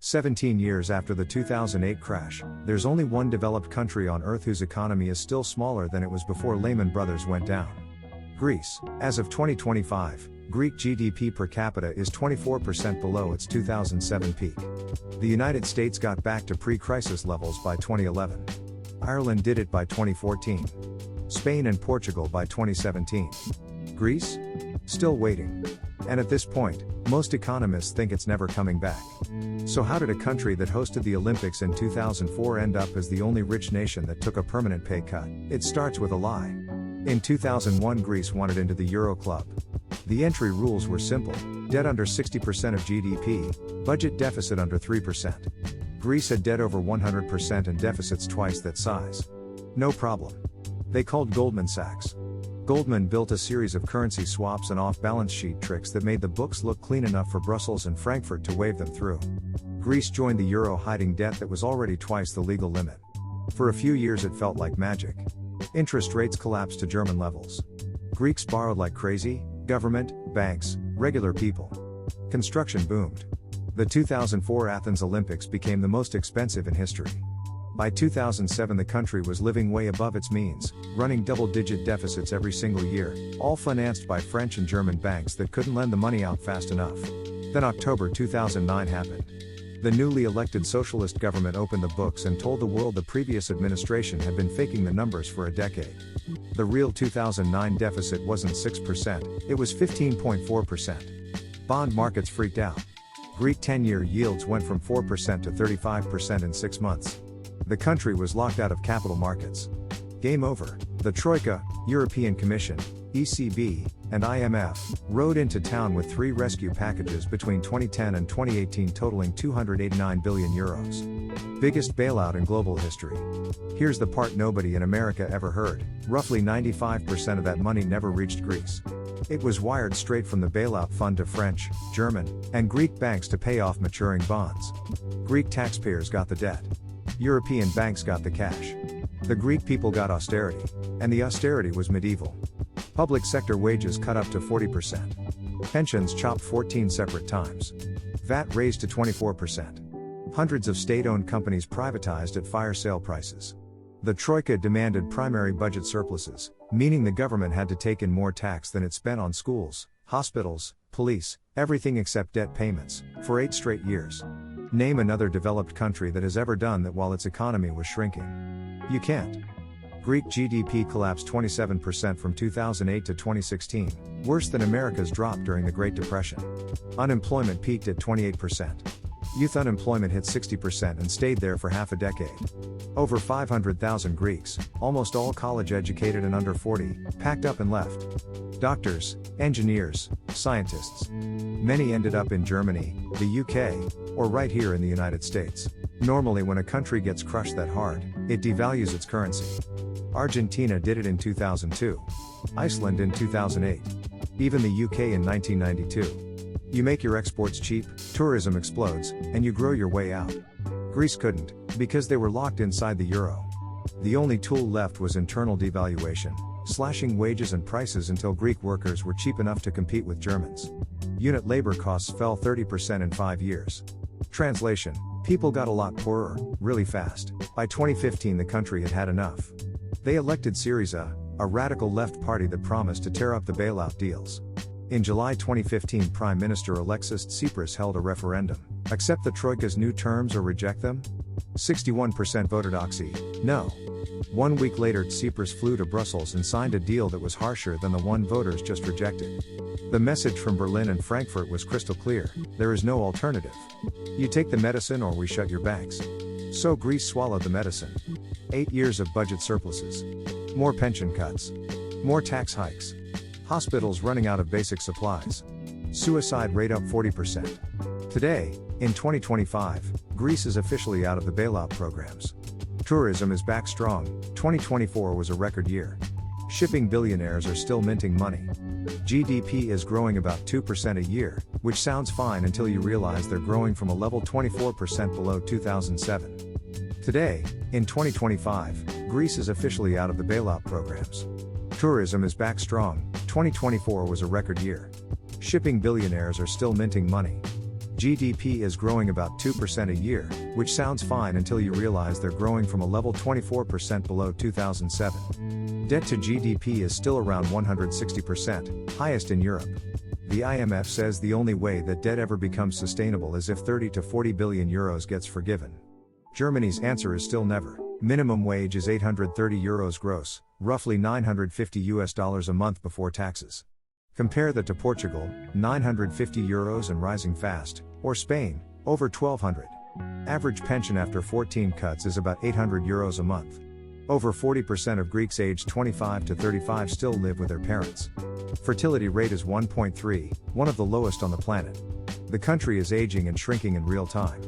17 years after the 2008 crash, there's only one developed country on Earth whose economy is still smaller than it was before Lehman Brothers went down. Greece. As of 2025, Greek GDP per capita is 24% below its 2007 peak. The United States got back to pre-crisis levels by 2011. Ireland did it by 2014. Spain and Portugal by 2017. Greece? Still waiting. And at this point, most economists think it's never coming back. So how did a country that hosted the Olympics in 2004 end up as the only rich nation that took a permanent pay cut? It starts with a lie. In 2001, Greece wanted into the Euro club. The entry rules were simple: debt under 60% of GDP, budget deficit under 3%. Greece had debt over 100% and deficits twice that size. No problem. They called Goldman Sachs. Goldman built a series of currency swaps and off-balance sheet tricks that made the books look clean enough for Brussels and Frankfurt to wave them through. Greece joined the euro hiding debt that was already twice the legal limit. For a few years it felt like magic. Interest rates collapsed to German levels. Greeks borrowed like crazy: government, banks, regular people. Construction boomed. The 2004 Athens Olympics became the most expensive in history. By 2007 the country was living way above its means, running double-digit deficits every single year, all financed by French and German banks that couldn't lend the money out fast enough. Then October 2009 happened. The newly elected socialist government opened the books and told the world the previous administration had been faking the numbers for a decade. The real 2009 deficit wasn't 6%, it was 15.4%. Bond markets freaked out. Greek 10-year yields went from 4% to 35% in 6 months. The country was locked out of capital markets. Game over. The Troika, European Commission, ECB, and IMF rode into town with 3 rescue packages between 2010 and 2018 totaling €289 billion. Biggest bailout in global history. Here's the part nobody in America ever heard: roughly 95% of that money never reached Greece. It was wired straight from the bailout fund to French, German, and Greek banks to pay off maturing bonds. Greek taxpayers got the debt. European banks got the cash. The Greek people got austerity. And the austerity was medieval. Public sector wages cut up to 40%. Pensions chopped 14 separate times. VAT raised to 24%. Hundreds of state-owned companies privatized at fire sale prices. The Troika demanded primary budget surpluses, meaning the government had to take in more tax than it spent on schools, hospitals, police, everything except debt payments, for 8 straight years. Name another developed country that has ever done that while its economy was shrinking. You can't. Greek GDP collapsed 27% from 2008 to 2016, worse than America's drop during the Great Depression. Unemployment peaked at 28%. Youth unemployment hit 60% and stayed there for half a decade. Over 500,000 Greeks, almost all college-educated and under 40, packed up and left. Doctors, engineers, scientists. Many ended up in Germany, the UK, or right here in the United States. Normally when a country gets crushed that hard, it devalues its currency. Argentina did it in 2002. Iceland in 2008. Even the UK in 1992. You make your exports cheap, tourism explodes, and you grow your way out. Greece couldn't, because they were locked inside the euro. The only tool left was internal devaluation, slashing wages and prices until Greek workers were cheap enough to compete with Germans. Unit labor costs fell 30% in 5 years. Translation: people got a lot poorer, really fast. By 2015 the country had had enough. They elected Syriza, a radical left party that promised to tear up the bailout deals. In July 2015 Prime Minister Alexis Tsipras held a referendum: accept the Troika's new terms or reject them? 61% voted oxy, no. 1 week later Tsipras flew to Brussels and signed a deal that was harsher than the one voters just rejected. The message from Berlin and Frankfurt was crystal clear: there is no alternative. You take the medicine or we shut your banks. So Greece swallowed the medicine. 8 years of budget surpluses. More pension cuts. More tax hikes. Hospitals running out of basic supplies. Suicide rate up 40%. Today, in 2025, Greece is officially out of the bailout programs. Tourism is back strong. 2024 was a record year. Shipping billionaires are still minting money. GDP is growing about 2% a year, which sounds fine until you realize they're growing from a level 24% below 2007. Today, in 2025, Greece is officially out of the bailout programs. Tourism is back strong. 2024 was a record year. Shipping billionaires are still minting money. GDP is growing about 2% a year, which sounds fine until you realize they're growing from a level 24% below 2007. Debt to GDP is still around 160%, highest in Europe. The IMF says the only way that debt ever becomes sustainable is if 30 to 40 billion euros gets forgiven. Germany's answer is still never. Minimum wage is 830 euros gross, roughly $950 a month before taxes. Compare that to Portugal, 950 euros and rising fast, or Spain, over 1200. Average pension after 14 cuts is about 800 euros a month. Over 40% of Greeks aged 25 to 35 still live with their parents. Fertility rate is 1.3, one of the lowest on the planet. The country is aging and shrinking in real time.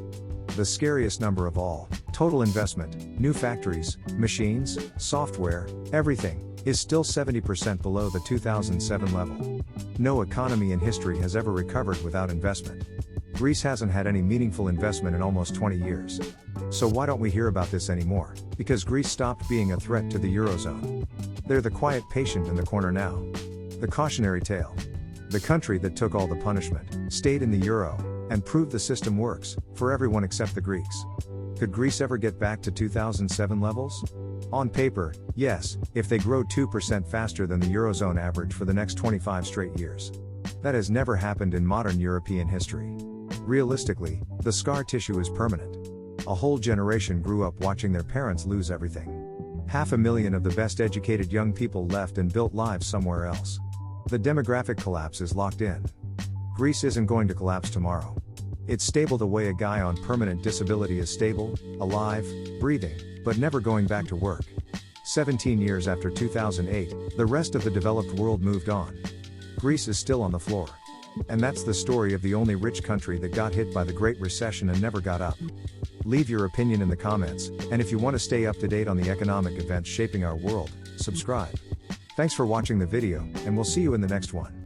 The scariest number of all, total investment, new factories, machines, software, everything, is still 70% below the 2007 level. No economy in history has ever recovered without investment. Greece hasn't had any meaningful investment in almost 20 years. So why don't we hear about this anymore? Because Greece stopped being a threat to the Eurozone. They're the quiet patient in the corner now. The cautionary tale. The country that took all the punishment, stayed in the euro, and proved the system works, for everyone except the Greeks. Could Greece ever get back to 2007 levels? On paper, yes, if they grow 2% faster than the Eurozone average for the next 25 straight years. That has never happened in modern European history. Realistically, the scar tissue is permanent. A whole generation grew up watching their parents lose everything. 500,000 of the best educated young people left and built lives somewhere else. The demographic collapse is locked in. Greece isn't going to collapse tomorrow. It's stable the way a guy on permanent disability is stable, alive, breathing, but never going back to work. 17 years after 2008, the rest of the developed world moved on. Greece is still on the floor. And that's the story of the only rich country that got hit by the Great Recession and never got up. Leave your opinion in the comments, and if you want to stay up to date on the economic events shaping our world, subscribe. Thanks for watching the video, and we'll see you in the next one.